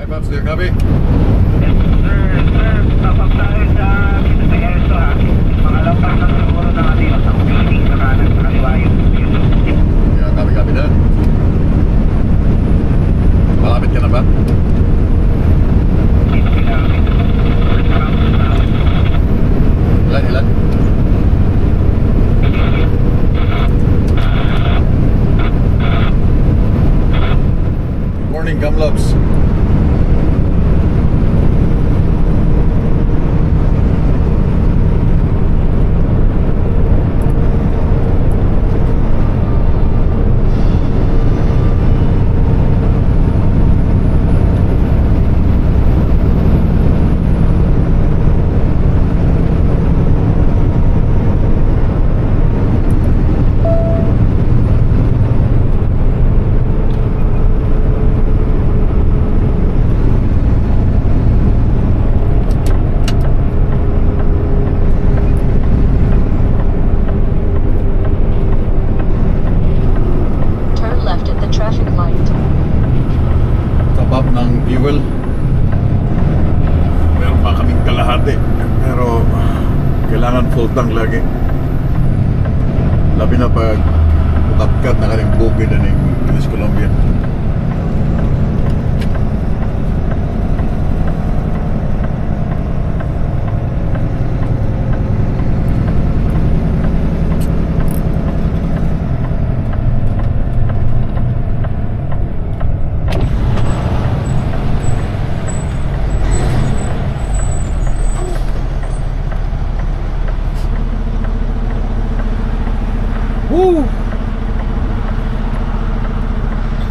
Hi, Pops. Dear Gabi. Sir, tapos tayo sa Erso ha. Pangalawang parang na siguro na natin sa opening sa kanan sa kaliwa yung Yeah, Gabi na. Malapit ka na ba? dito kailangan. Ilan? Good morning, Kamlobs. Turn left at the traffic light. Top ng fuel. Meron pa kaming kalahati. Pero kailangan full tank lagi. Labi na pag tapkat na kaning bukid na ng British Columbia. Woo!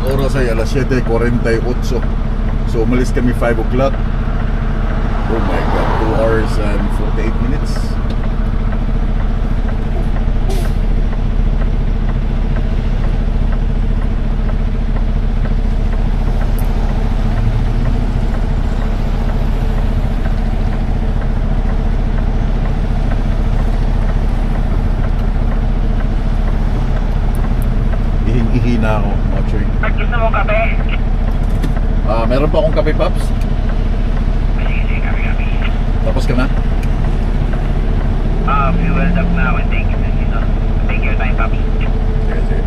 Oras ay alas 7:48. So umalis kami 5 o'clock. Oh my God, 2 hours and 48 minutes. Ihing-ihi na ako, mga choy. At gusto mo kape? Meron pa akong kape, Pops. Sige, kape. Tapos ka na? Fuel up now and take your time, papi. Sige.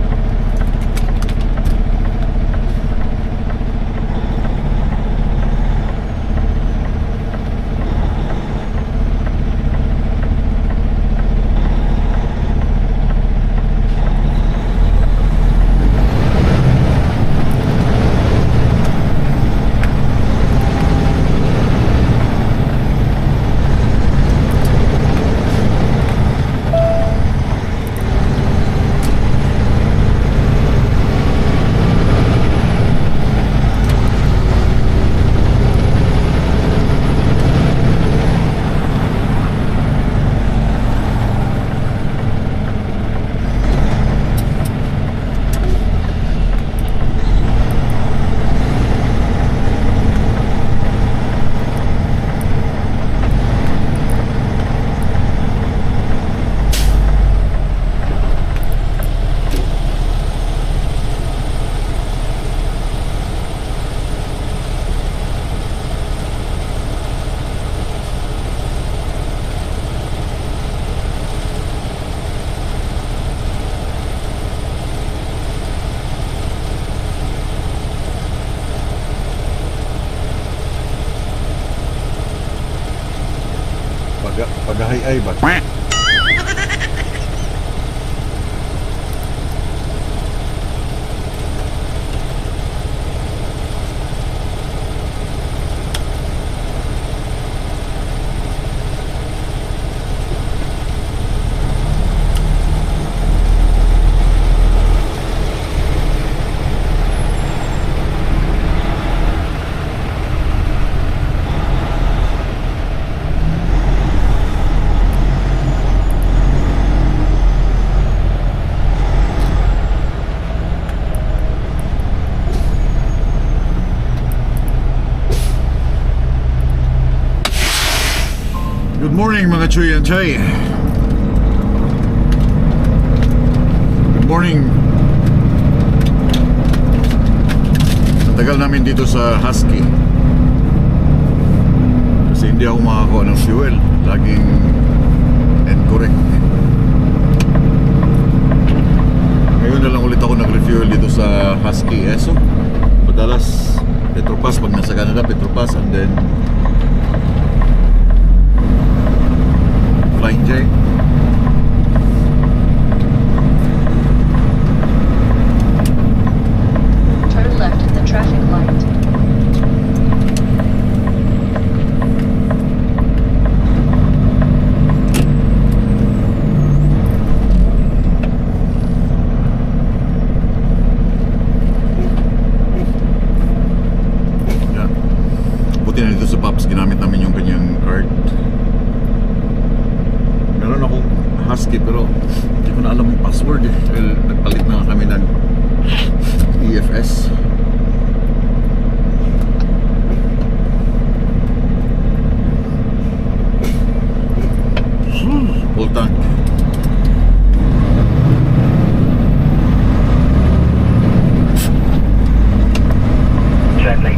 Pagahay-ay ba? Good morning mga Chuy and Chay. Good morning. Tagal namin dito sa Husky. Kasi hindi ako makakuha ng fuel. Laging incorrect. Ngayon na lang ulit ako nag-refuel dito sa Husky Esso. Madalas Petropas pag nasa Canada, Petropas, and then Flying J. Turn left at the traffic light. Yan. Buti na dito sa Pops, ginamit namin yung kanyang card. Meron akong Husky pero hindi ko na alam ang password eh. Well, nagpalit na nga kami ng EFS. Full tank. Red light.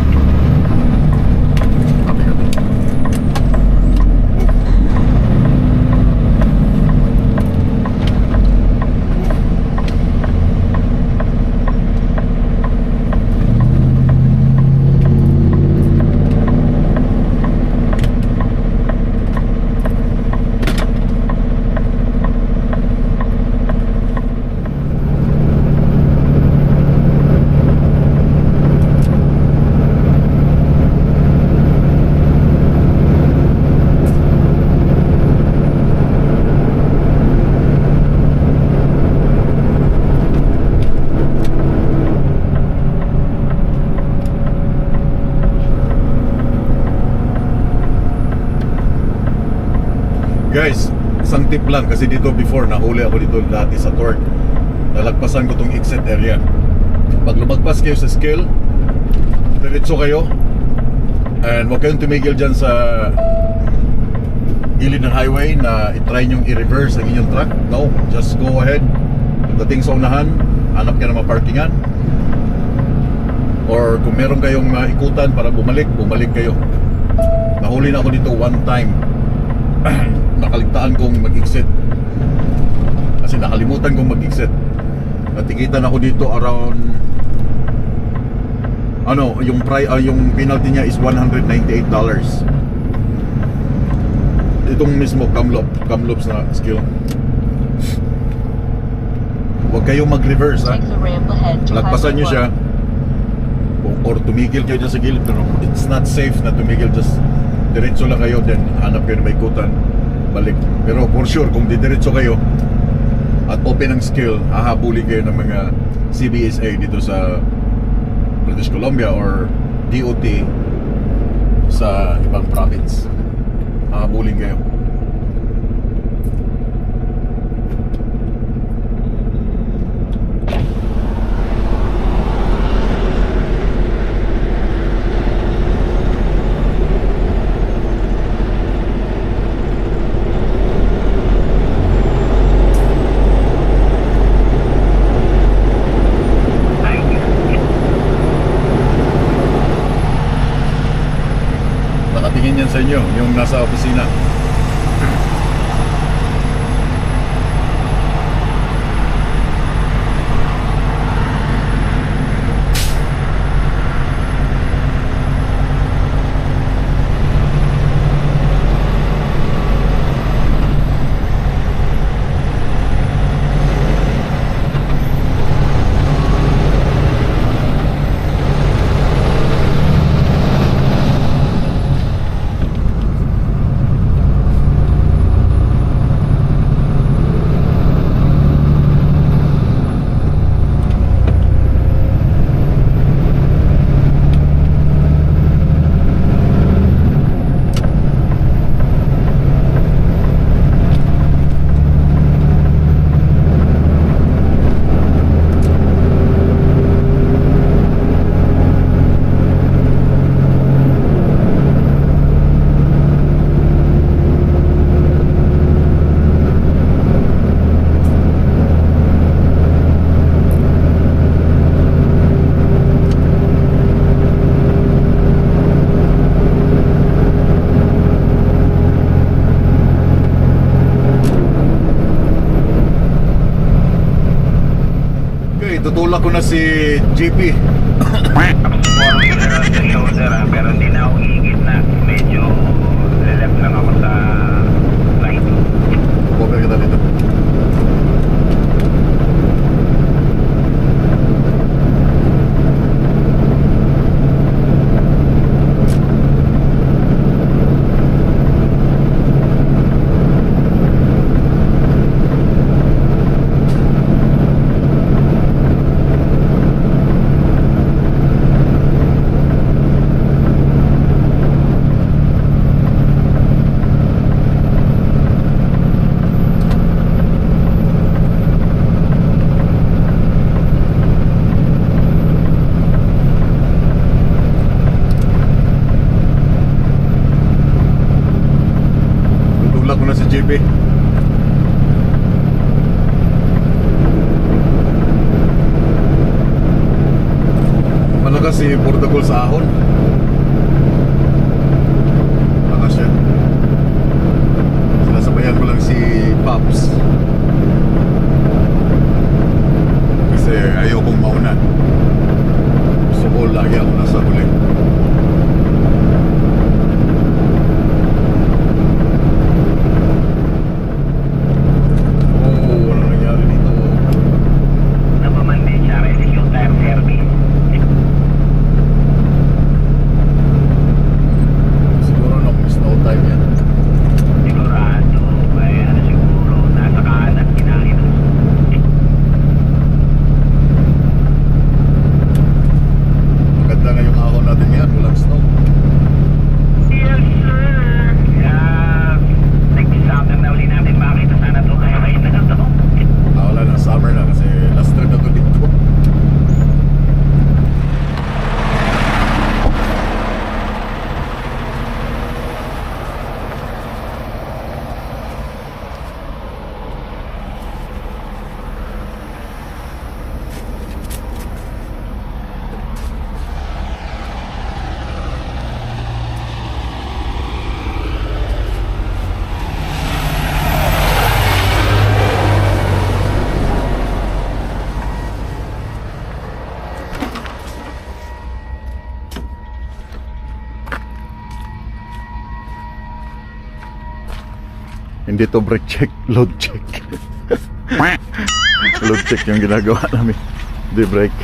Copy, copy. Guys, isang tip lang kasi dito before nahuli ako dito dati sa Torque. Nalagpasan ko tong exit area. Pag lumagpas kayo sa scale, diretso kayo. And huwag kayong tumigil dyan sa gilid ng highway na itry nyong i-reverse ang inyong truck. No, just go ahead. Pagdating sa unahan, hanap ka ng mga parkingan. Or kung meron kayong ikutan para bumalik kayo. Nahuli na ako dito one time. Nakaligtaan kong mag-exit kasi nakalimutan kong mag-exit. Natikitan ako dito around yung penalty niya is $198. Itong mismo Kamloops na skill. Huwag kayong mag-reverse ha. Take the ramp ahead to Lagpasan nyo Highway siya or tumigil kayo dyan sa gilid, pero it's not safe na tumigil. Just diretso lang kayo, then hanap kayo na may ikutan, balik. Pero for sure, kung didiretso kayo at open ang skill, hahabuli kayo ng mga CBSA dito sa British Columbia or DOT sa ibang province. Hahabulin kayo. Nakatingin yan sa inyo, yung nasa opisina. Itutulak ko na si JP. Tapos four-wheeler on the shoulder pero hindi na ako higit na. Medyo left lang ako sa right. Cover kita dito. Tutulak ko na si JP. Malakas si Portugal sa ahon. Malakas siya. Sinasabayan ko lang si Pops. Kasi ayaw kong mauna. Gusto ko lagi ako nasa huli. Oh, wala nangyari dito. Napamandi siya rin yung tire service. Siguro nung snow time yan. Sigurado, may ano siguro, nasa kanan, kinain. Maganda nga yung ahon natin ngayon, walang snow. Yes, sir! Nag-sounder na uli natin makita sana ito kaya kayo na ito. Wala na, summer na kasi last trip na to dito. Hindi to brake check, load check. Load check yung ginagawa namin. Hindi brake.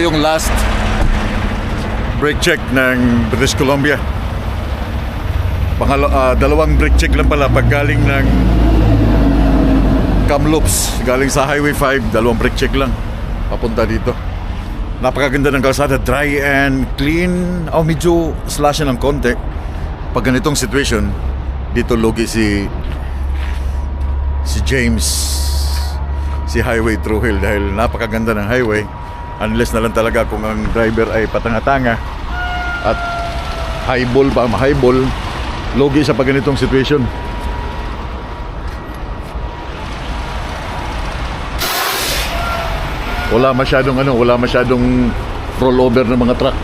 yung last brake check ng British Columbia. Dalawang brake check lang pala pag galing ng Kamloops, galing sa Highway 5, dalawang brake check lang papunta dito. Napakaganda ng kalsada, dry and clean. Medyo slash ng konti. Pag ganitong situation, dito logi si James, si Highway True Hill, dahil napakaganda ng highway. Unless na lang talaga kung ang driver ay patanga-tanga at highball ba, ma-highball, logi sa pag ganitong situation. Wala masyadong rollover ng mga truck.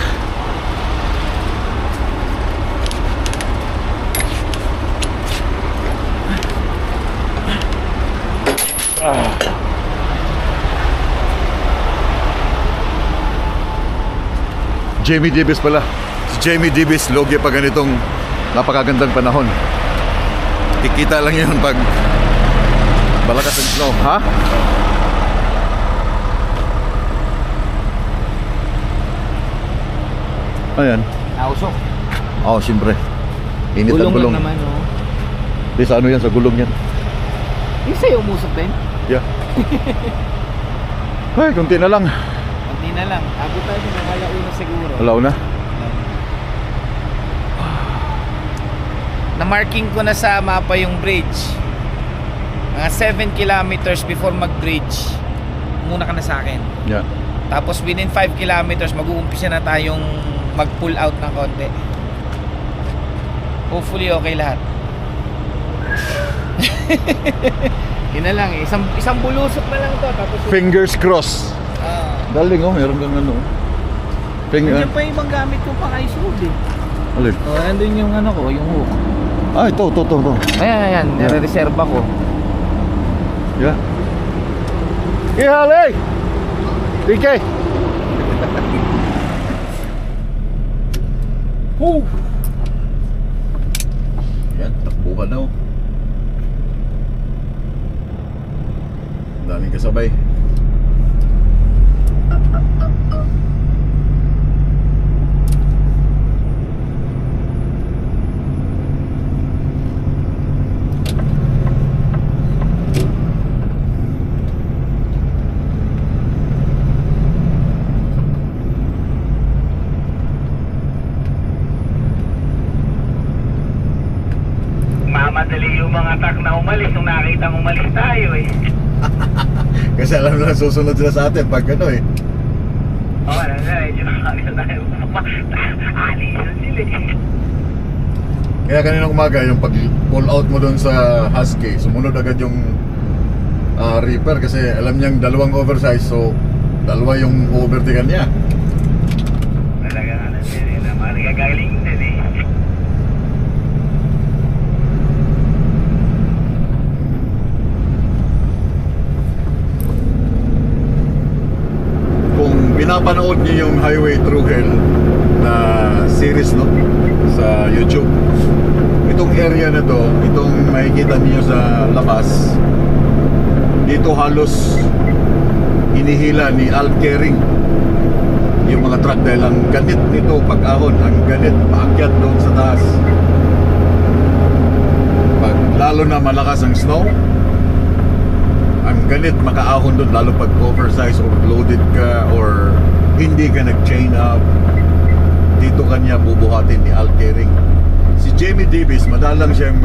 Jamie Davis pala. Si Jamie Davis, logi pag ganitong napakagandang panahon. Kikita lang yun pag malakas ang snow. Ha? Ayan. Nausok. Siyempre. Init ang Gulong gulong. lang naman, oh. Di sa ano yan, sa gulong yan. Yung sa'yo umusok din? Yeah. Ay, kunti na lang. Kunti na lang. Abot tayo ng alauna siguro. Alauna. Na-marking ko na sa mapa yung bridge. Mga 7 kilometers before mag-bridge, muna ka na sa akin. Yeah. Tapos within 5 kilometers, mag-uumpisa na tayong mag-pull out ng konti. Hopefully okay lahat. Yun na lang eh. Isang bulusok na lang to. Tapos Fingers crossed. Daling meron kang ano. Nandiyan pa yung ibang gamit ko pang iSold eh. Alin? Andun yung ano ko, yung hook. Ito. Ayan. Nare-reserve ako. Yeah. Ihali! DK! Woo! Yan, takbuhan na. Daming kasabay. Mamadali yung mga truck na umalis nung nakita umalis tayo eh. Kasi alam na susunod sila sa atin pag ano eh. Medyo nakakita tayo. Alisan sila eh. Kaya kanina umaga yung pag pull out mo doon sa Husky, sumunod agad yung Reaper kasi alam niyang dalawang oversize, so dalawa yung overtaken niya. Talaga na din na magagaling din eh. Kung pinapanood niyo yung Highway Through Hell na series no sa YouTube, itong area na to, itong makikita niyo sa labas, dito halos hinihila ni Al Kering yung mga truck dahil ang ganit nito pag-ahon, ang ganit paakyat doon sa taas. Pag lalo na malakas ang snow, ang ganit makaahon doon, lalo pag oversize or loaded ka or hindi ka nag-chain up, dito kanya bubuhatin ni Al Kering. Si Jamie Davis, madalang siyang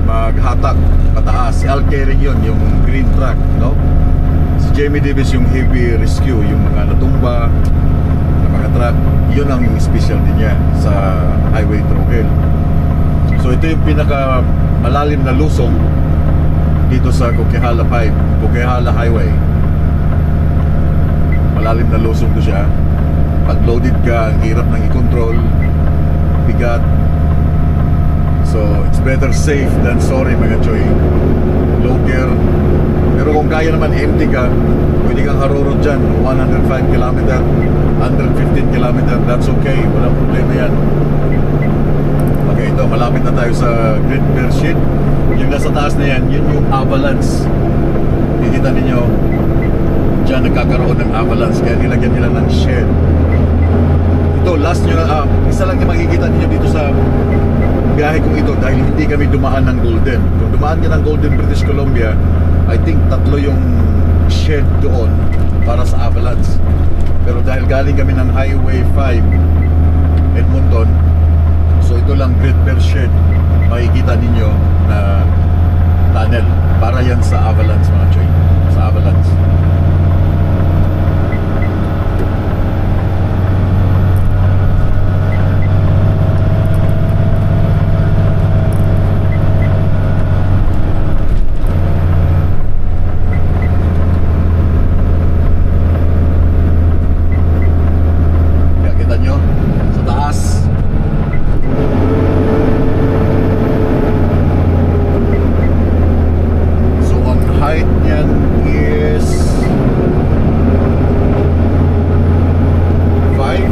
maghatak pataas. Si Al Kering yun, yung green truck, no? Si Jamie Davis yung heavy rescue, yung mga natumba na mga truck, yun ang special din niya sa Highway Through Hell. So ito yung pinaka malalim na lusong dito sa Coquihalla Highway. Malalim na lusong to siya. Pag loaded ka, ang hirap nang i-control, bigat. So it's better safe than sorry mga choy. Low gear. Pero kung kaya naman empty ka, pwede kang harurot dyan 105 km, 115 km, that's okay, walang problema yan. Okay, ito, malapit na tayo sa Great Bear Sheet. Yung nasa taas na yan, yun yung avalanche. Kikita ninyo, dyan nagkakaroon ng avalanche, kaya nilagyan nila ng shed. Ito, last nyo na, isa lang yung makikita niyo dito sa biyahe kong ito dahil hindi kami dumaan ng Golden. Kung dumaan ka ng Golden, British Columbia, I think 3 yung shed doon para sa avalanche. Pero dahil galing kami ng Highway 5 Edmonton, so ito lang Great Bear Shed, makikita ninyo na tunnel para yan sa avalanche mga choy, sa avalanche. Kaya kita nyo sa taas. So ang height niyan is 5.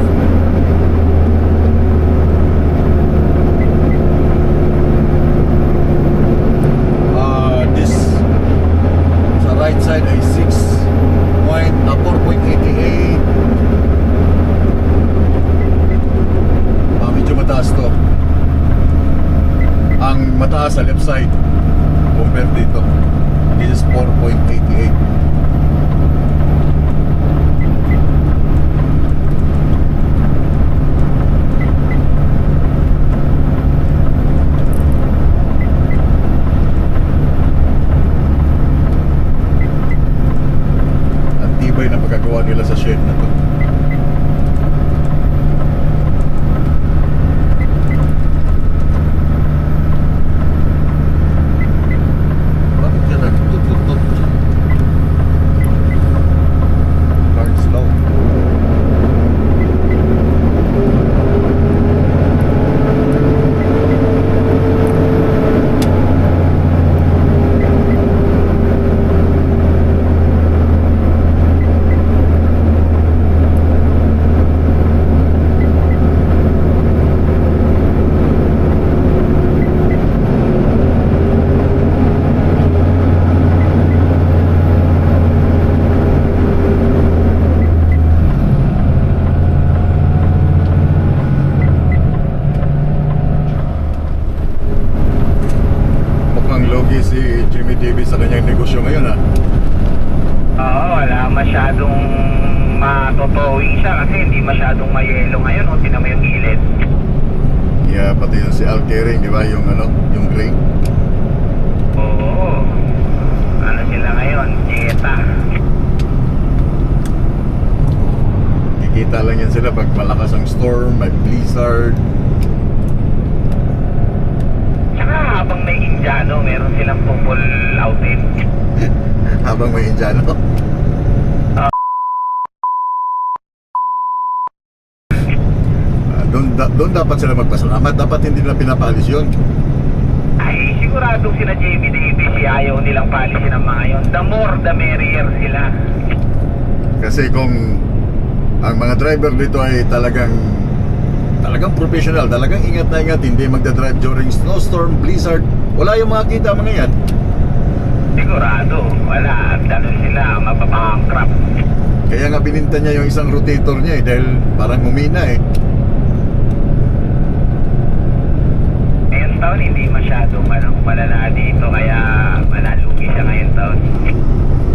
This sa right side ay 4.88. Medyo mataas to. Ang mataas sa left side compared dito. This is 4.88. Ang tibay na pagkagawa nila sa shed na to. Bakit yan nagtututut? Card slow. Mukhang logi si Jimmy Davis sa kanyang negosyo ngayon ha. Oo, wala masyadong matotowing siya kasi hindi masyadong mayelo ngayon. O, tinan mo yung gilid. Yeah, pati yung si Al Kering, di ba? Yung yung gray. Oo. Ano sila ngayon? Jetta. Kikita lang yan sila pag malakas ang storm, may blizzard. Tsaka habang may Indiano, meron silang pupul outin. Habang may Indiano. Doon dapat sila magpasalamat. Dapat hindi nila pinapalis yun. Ay, siguradong sila JB Davis, ayaw nilang palisin ng mga yon. The more, the merrier sila. Kasi kung ang mga driver dito ay talagang professional, talagang ingat na ingat, hindi magdadrive during snowstorm, blizzard, wala yung makita mga yan. Sigurado, wala. Ano sila, mapapakrap. Kaya nga bininta niya yung isang rotator niya dahil parang humina Ngayong taon, hindi masyadong malala dito, kaya malalugi siya ngayong taon.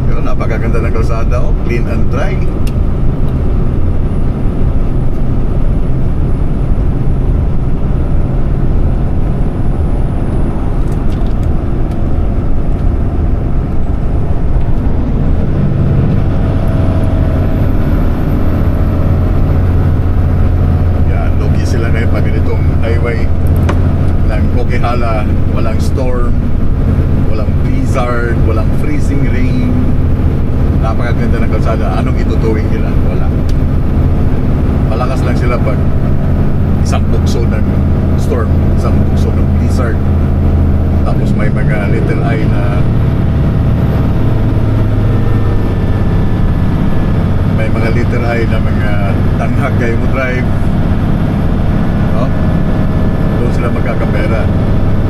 Pero napakaganda ng kalsada, clean and dry. Highway ng Coquihalla, walang storm, walang blizzard, walang freezing rain. Napakaganda ng kalsada. Anong itutuwing nila? Wala. Malakas lang sila pag isang bukso ng storm, isang bukso ng blizzard. Tapos may mga little eye na mga tanghag kayo mo drive. No? Doon sila magkakapera.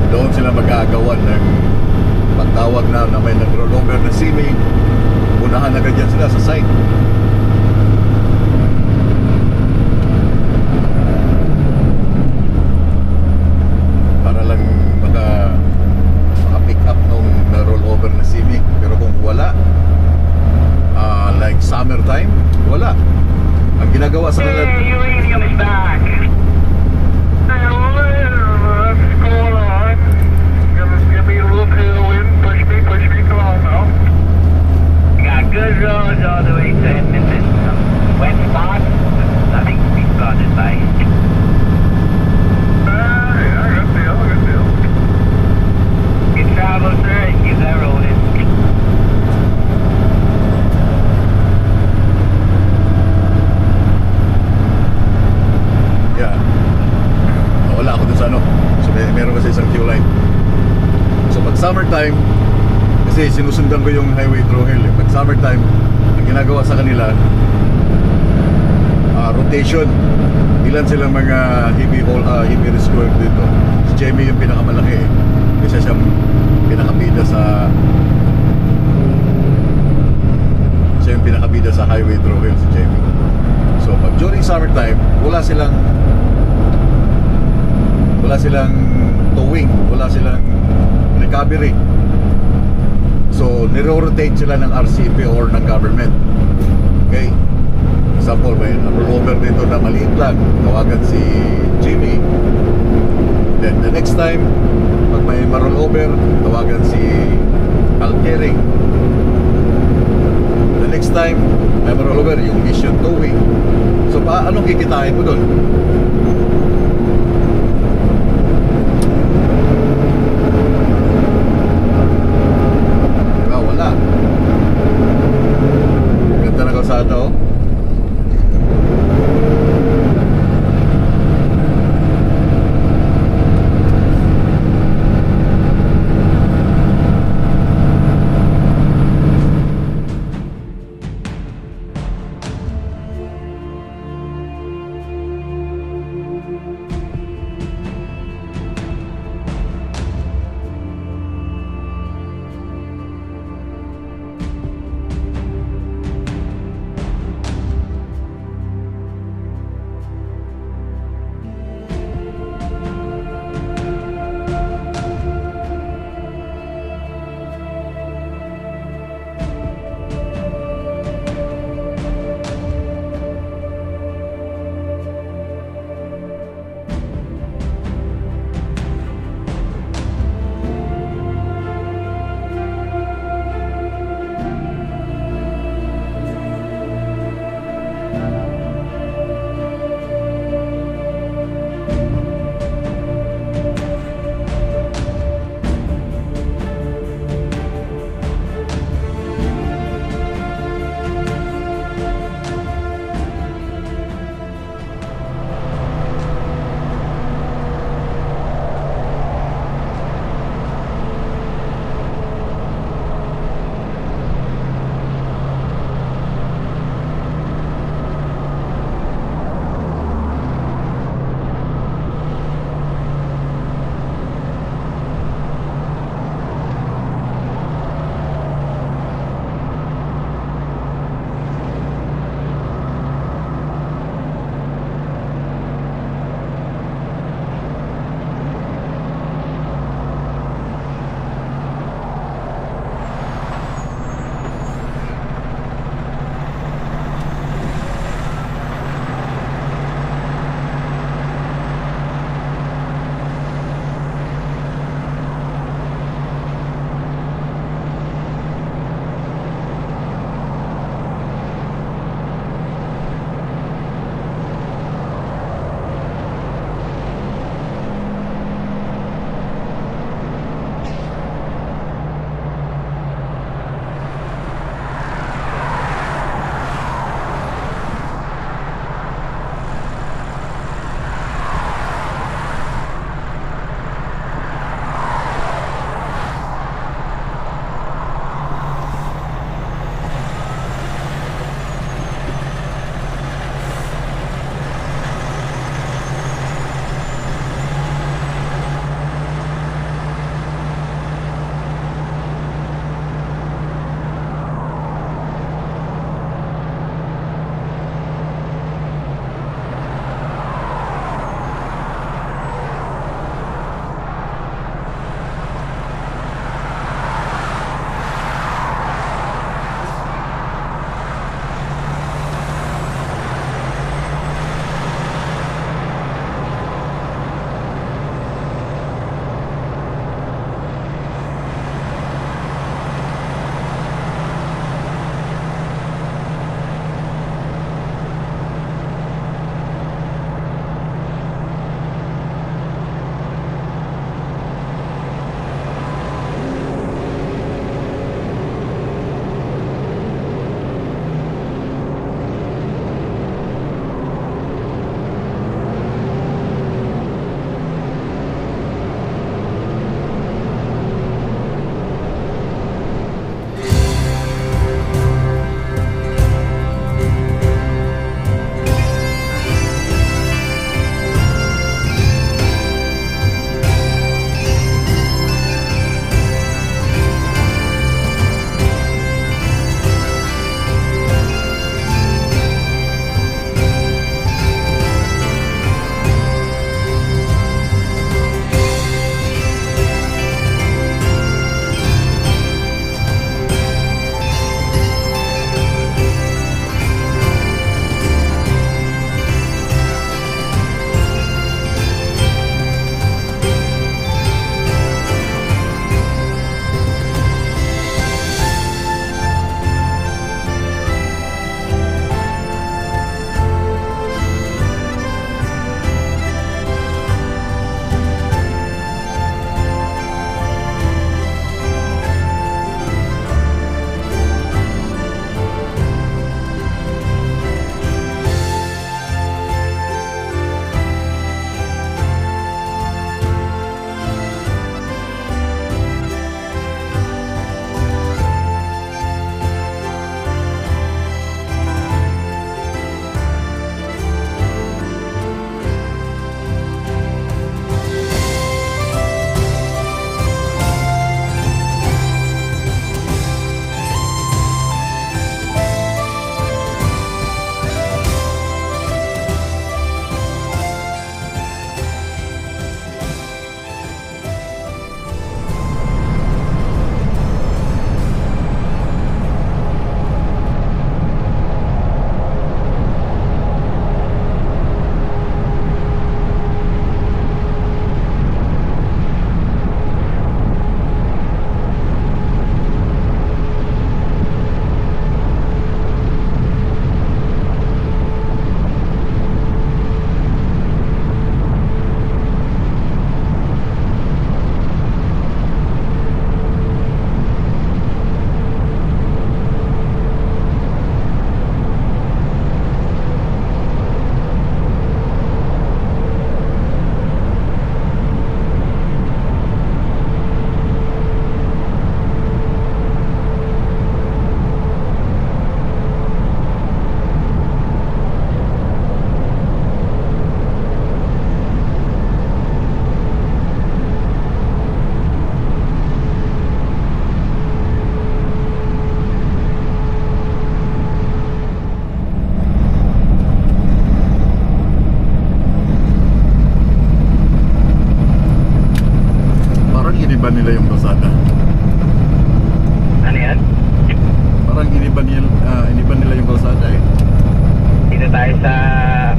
Doon sila mag-aagawan ng pagtawag na may nag-rollover na sili, unahan agad yan sila sa site. Para lang maka-pick up nung na-rollover na Civic. Pero kung wala, like summertime, wala. Ang ginagawa sa kanila, Hey, uranium is back. Hey, what's going on? Give me a little tailwind. Push me, come on now. Got good roads all the way to Edmonton. Some wet spots. Nothing to be spotted by. Yeah, good deal. Good travel, sir, and keep that rolling. yeah. Wala ako dun sa ano. So meron kasi isang queue line. So pag summertime, kasi sinusundan ko yung highway through hill. Pag summertime, ang ginagawa sa kanila, rotation. Ilan silang mga heavy rescuer dito. Si Jamie yung pinakamalaki eh. Kasi siyang pinakabida sa highway through hill, si Jamie. So pag during summertime, wala silang towing, wala silang recovery. So niro-rotate sila ng RCP or ng government. Okay? Example, may rollover dito na maliit lang, tawagan si Jimmy. Then the next time, pag may marollover, tawagan si Altering. The next time, may marollover, yung mission towing. So anong kikitain mo doon? Diba? Wala. Ganda na kalsada, oh.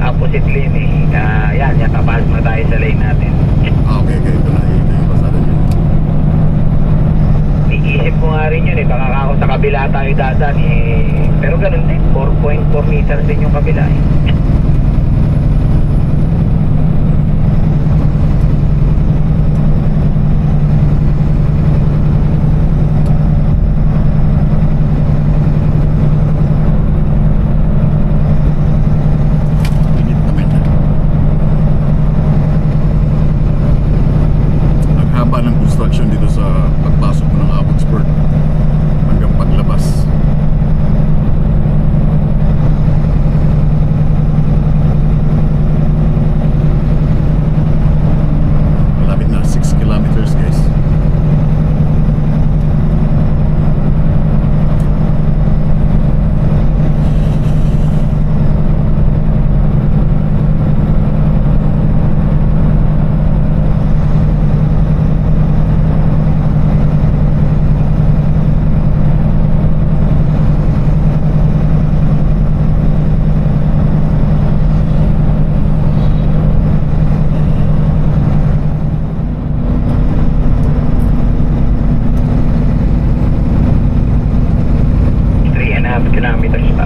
opposite lane eh. Yan, tapos mo tayo sa lane natin. Okay. Ito na yung pasada niyo. Iisip ko nga rin yun eh, baka ako sa kabila tayo dadaan eh. Pero ganun din, 4.4 meters din yung kabila eh. Init naman. Ang haba ng construction dito sa pagpasok mo ng Abbotsford hanggang paglabas. Malapit na 6 kilometers guys. Three and a half kilometers pa.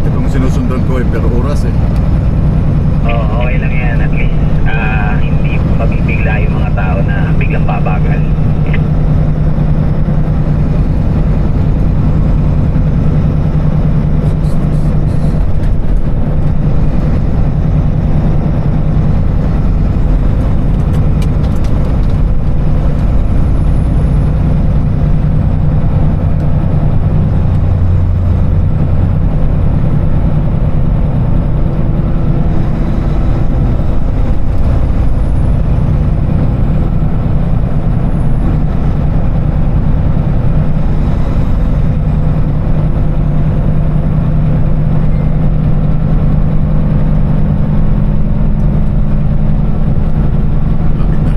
Itong sinusundan ko per oras eh. Oo, okay lang yan at least. Hindi mabibigla yung mga tao na biglang babagal. Lapit na.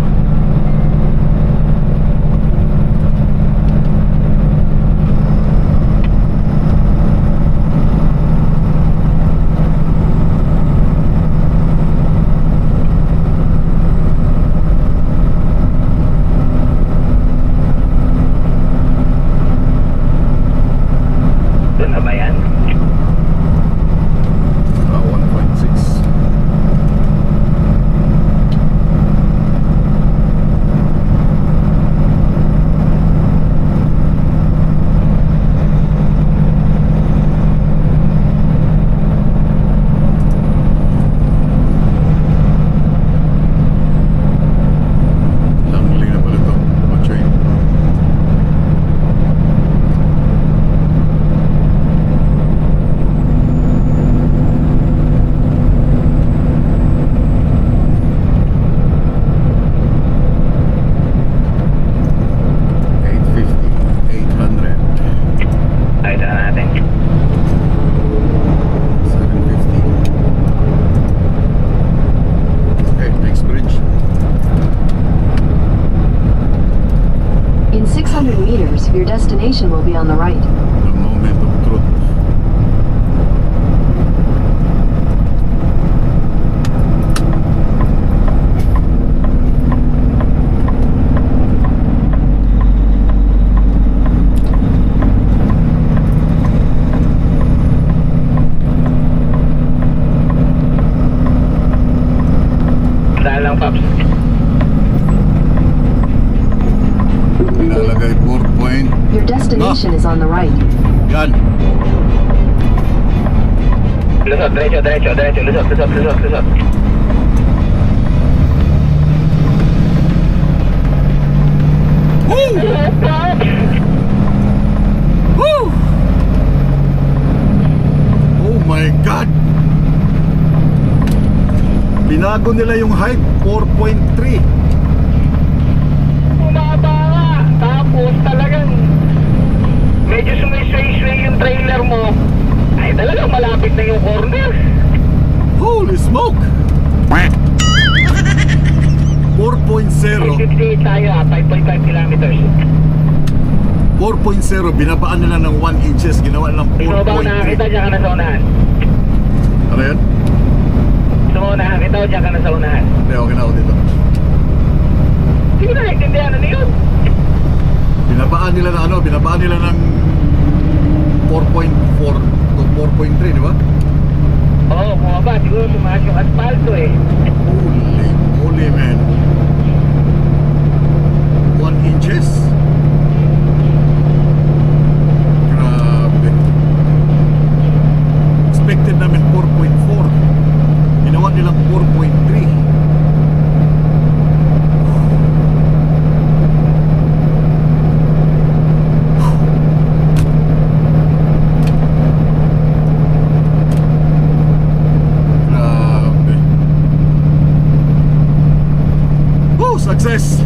Doon na ba yan? 1.6. Langling na pala ito. Train. Tayo na natin. 750. Okay, next bridge. In 600 meters, your destination will be on the right. The moment of truth. Saan lang, Paps? Ilalagay 4 point. Your destination is on the right. Yan. Lusot, diretso, lusot. Woo! Woo! Oh my God! Binago nila yung height, 4.3. Bumaba nga. Tapos talagang medyo sumisway-sway yung trailer mo. Ay talagang malapit na yung corner. Holy smoke! 4.0 68 tayo 5.5 kilometers. 4.0 binabaan nila ng 1 inches, ginawa ng Ikaw ba 4.3. nakakita dyan ka na sa unahan? Ano yan? Gusto mo nakakita o dyan ka na sa unahan? Hindi, okay na ako dito. Hindi ko nakaintindihan ano yun? Binabaan nila ng 4.4 to 4.3, di ba? Oo, bumaba. Siguro tumaas yung asfalto eh. Holy man. 1 inches? Grabe. Expected namin 4.4. Ginawa nilang 4.3. Grabe. Oh, success!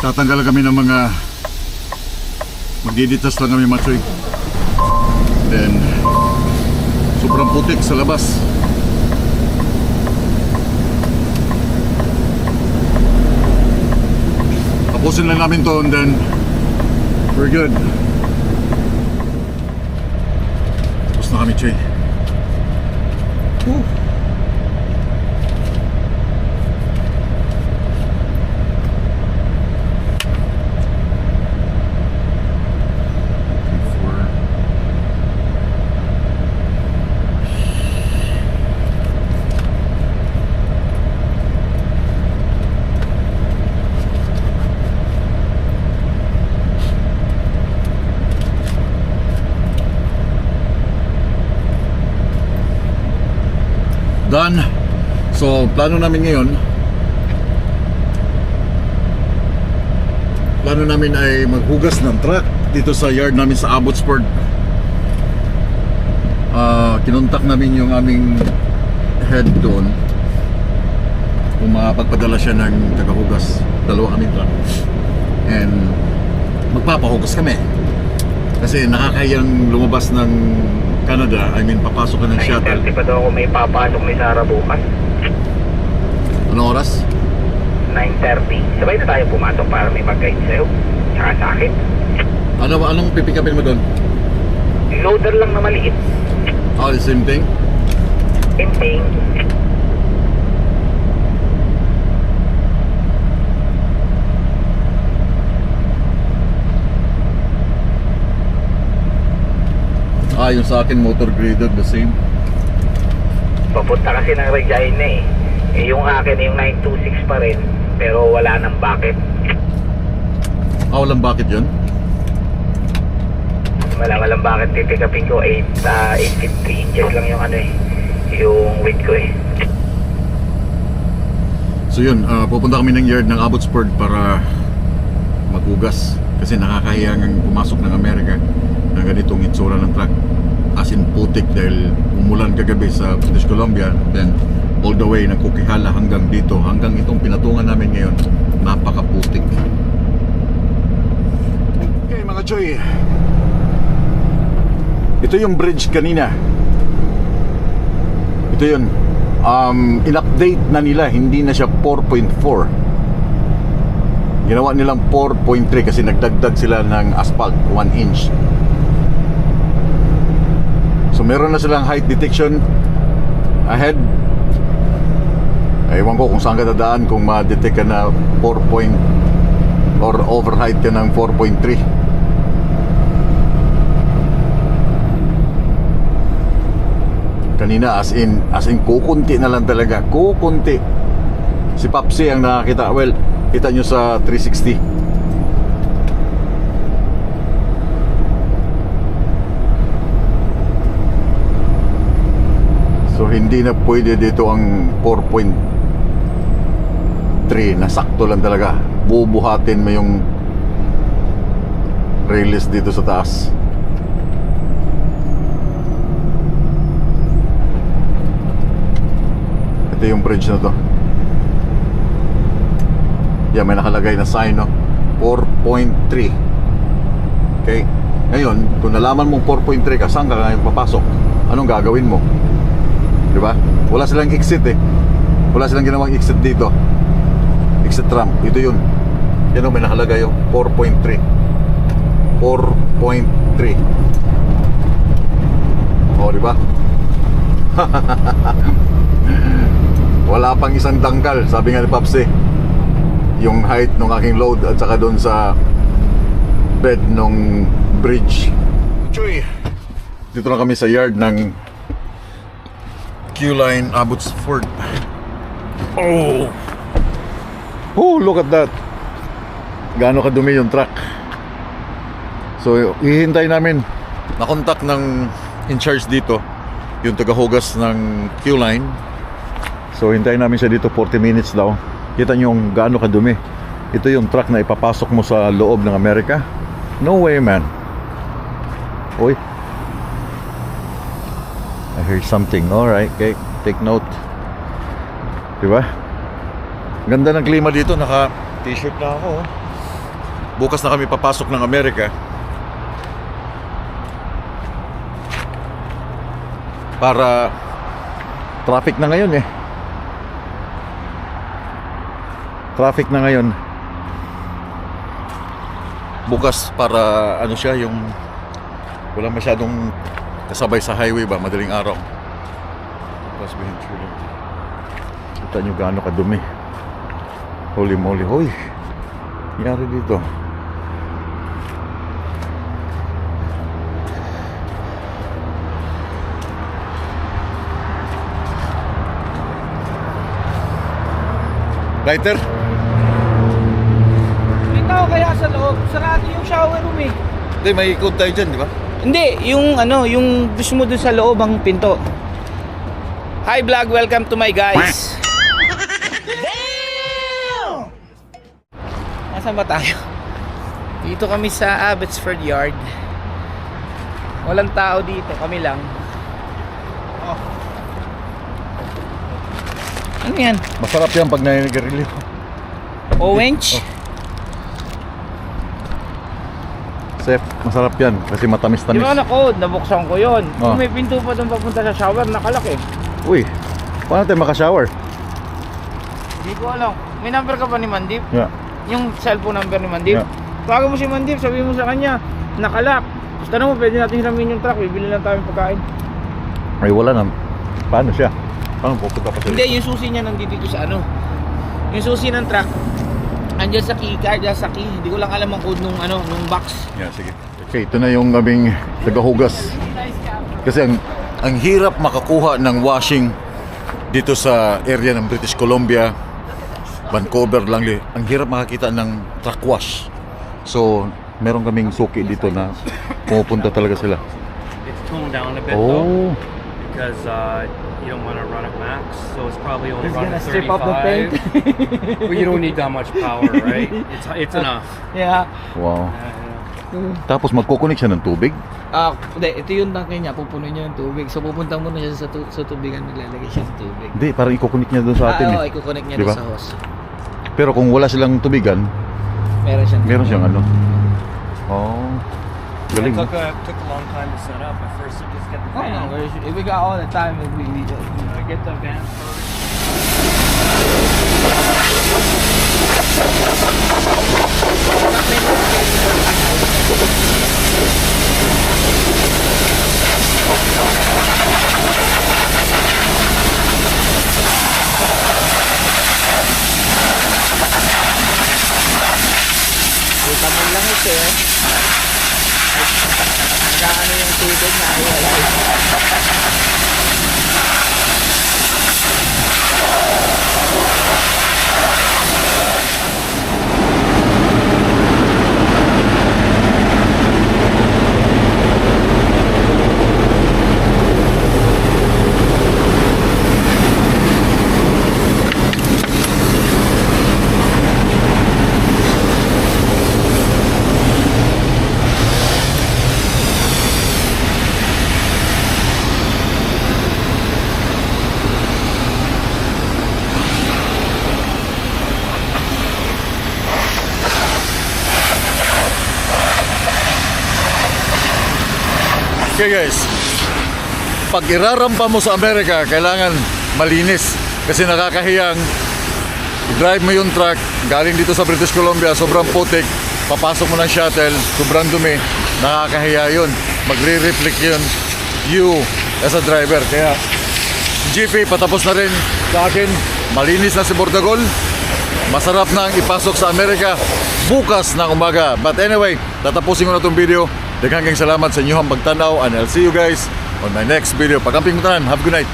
Tatanggalan kami ng mga magdiditas lang kami, Matsoy. Then sobrang putik sa labas. Tapusin lang namin to and then we're good. Tapos na kami, Choy. Woo. Done. So, plano namin ngayon, ay maghugas ng truck dito sa yard namin sa Abbotsford. Kinontak namin yung aming head doon kung makapagpadala siya ng tagahugas. Dalawa kami truck. And magpapahugas kami. Kasi nakakayang lumabas ng Canada, I mean papasok ka ng shuttle. 9:30 pa daw ako may papasok ni Sarah bukas. Anong oras? 9:30. Sabay na tayo pumasok para may mag-guide sa'yo. Tsaka sa akin. Anong pipikapin mo doon? Loader lang na maliit. Oh, the same thing? Emping. Yung sa akin motor grader, the same. Papunta kasi ng Regina eh. Yung akin yung 926 pa rin. Pero wala nang bucket. Walang bakit yun? Walang bucket. Pipick-upin ko 8.3 inches lang yung ano eh. Yung width ko eh. So yun, pupunta kami ng yard ng Abbotsford para maghugas. Kasi nakakahiyang pumasok ng Amerika na ganitong itsura ng truck. As in putik dahil umulan kagabi sa British Columbia. Then all the way ng Coquihalla hanggang dito, hanggang itong pinatungan namin ngayon, napakaputik. Okay mga Choy, ito yung bridge kanina. Ito yun. In-update na nila, hindi na siya 4.4. Ginawa nilang 4.3 kasi nagdagdag sila ng asphalt 1 inch. So meron na silang height detection ahead. Ewan ko kung saan ka dadaan kung ma-detect ka na 4 or over height ka ng 4.3. Kanina as in kukunti na lang talaga. Kukunti. Si Papsi ang nakakita. Well, kita nyo sa 360. So hindi na pwede dito ang 4.3 na sakto lang talaga. Bubuhatin mo yung release dito sa taas. Ito yung bridge na to. Yan, may nakalagay na sign, no? 4.3. Okay. Ngayon, kung nalaman mong 4.3 ka, saan ka ngayon papasok? Anong gagawin mo? Diba? Wala silang exit eh. Wala silang ginawang exit dito. Exit ramp. Ito yun. Yan o, may nakalagay yung 4.3. 4.3. O, diba? Wala pang isang dangkal, sabi nga ni Papsi. Yung height ng aking load at saka doon sa bed ng bridge. Chuy! Dito na kami sa yard ng Q-Line Abbotsford. Oh, look at that. Gaano kadumi yung truck. So, ihintay namin. Nakontak ng in charge dito, yung tagahugas ng Q-Line. So, hintayin namin siya dito 40 minutes daw. Kita nyo yung gaano kadumi. Ito yung truck na ipapasok mo sa loob ng Amerika. No way, man. Uy, I heard something. Alright, okay, take note. Diba? Ganda ng klima dito. Naka t-shirt na ako. bukas na kami papasok ng Amerika. Para traffic na ngayon eh. Traffic na ngayon. Bukas para ano siya, yung wala masyadong kasabay sa highway ba, madaling araw. Bukas Ventura. Kita nyo gaano kadumi. Holy moly, hoy. Nangyari dito. Lighter? May tao kaya sa loob? Sarado yung shower room eh. Hindi, may ikot tayo dyan, di ba? Hindi, yung ano, yung gusto mo dun sa loob ang pinto. Hi vlog, welcome to my guys. Nasaan ba tayo? Dito kami sa Abbotsford Yard. Walang tao dito, kami lang. Oh. Ano yan? Masarap yan pag naninigarilyo. Orange? Sep, masarap yan kasi matamis-tamis. Yung ano ko, nabuksan ko yun. Oh. Kung may pinto pa doon papunta sa shower, nakalak eh. Uy, paano tayo makashower? Hindi ko alam. May number ka pa ni Mandip? Yeah. Yung cellphone number ni Mandip? Yeah. Tawagan mo si Mandip, sabihin mo sa kanya, nakalak. Tapos tanong mo, pwede natin hiramin yung truck, bibili lang tayo ng pagkain. Ay, wala na. Paano siya? Paano pupunta pa siya? Hindi, yung susi niya nandito dito sa ano. Yung susi ng truck, andyan sa key card, sa key. Hindi ko lang alam ang code nung ano, nung box. Yeah, sige. Okay, ito na yung aming tagahugas. Kasi ang hirap makakuha ng washing dito sa area ng British Columbia, Vancouver lang. Ang hirap makakita ng truck wash. So, meron kaming suki dito na pumupunta talaga sila. It's toned down a bit though, Oh, because you don't want to run at max, so it's probably only It's running gonna strip up the 35. But you don't need that much power, right? It's enough. Yeah. wow. Tapos magkukunik siya ng tubig. Hindi, ito yung tanke niya, pupuno niya ng tubig. So pupunta muna siya sa tubigan, maglalagay siya sa tubig. Hindi, parang ikukunik niya doon sa atin Oo, eh. ikukonek niya Diba? doon sa hose. Pero kung wala silang tubigan, Meron siyang ano. Oh, It galing. took a long time to set up. At first, you just get the Oh, van. no, if we got all the time, we Get the van first. Kita mo lang ito eh. Nag-ano yung tubig na ayaw. Okay guys, pag irarampa mo sa Amerika, kailangan malinis. Kasi nakakahiyang i-drive mo yung truck galing dito sa British Columbia, sobrang putik, papasok mo ng shuttle, sobrang dumi, nakakahiya yun. Magre-reflect yun you as a driver. Kaya GP, patapos na rin sa akin, malinis na si Bordagol, masarap na ang ipasok sa Amerika bukas ng umaga. But anyway, tatapusin ko na itong video. Daghang salamat sa inyong pagtanaw and I'll see you guys on my next video. Pagamping mo tanan. Have a good night.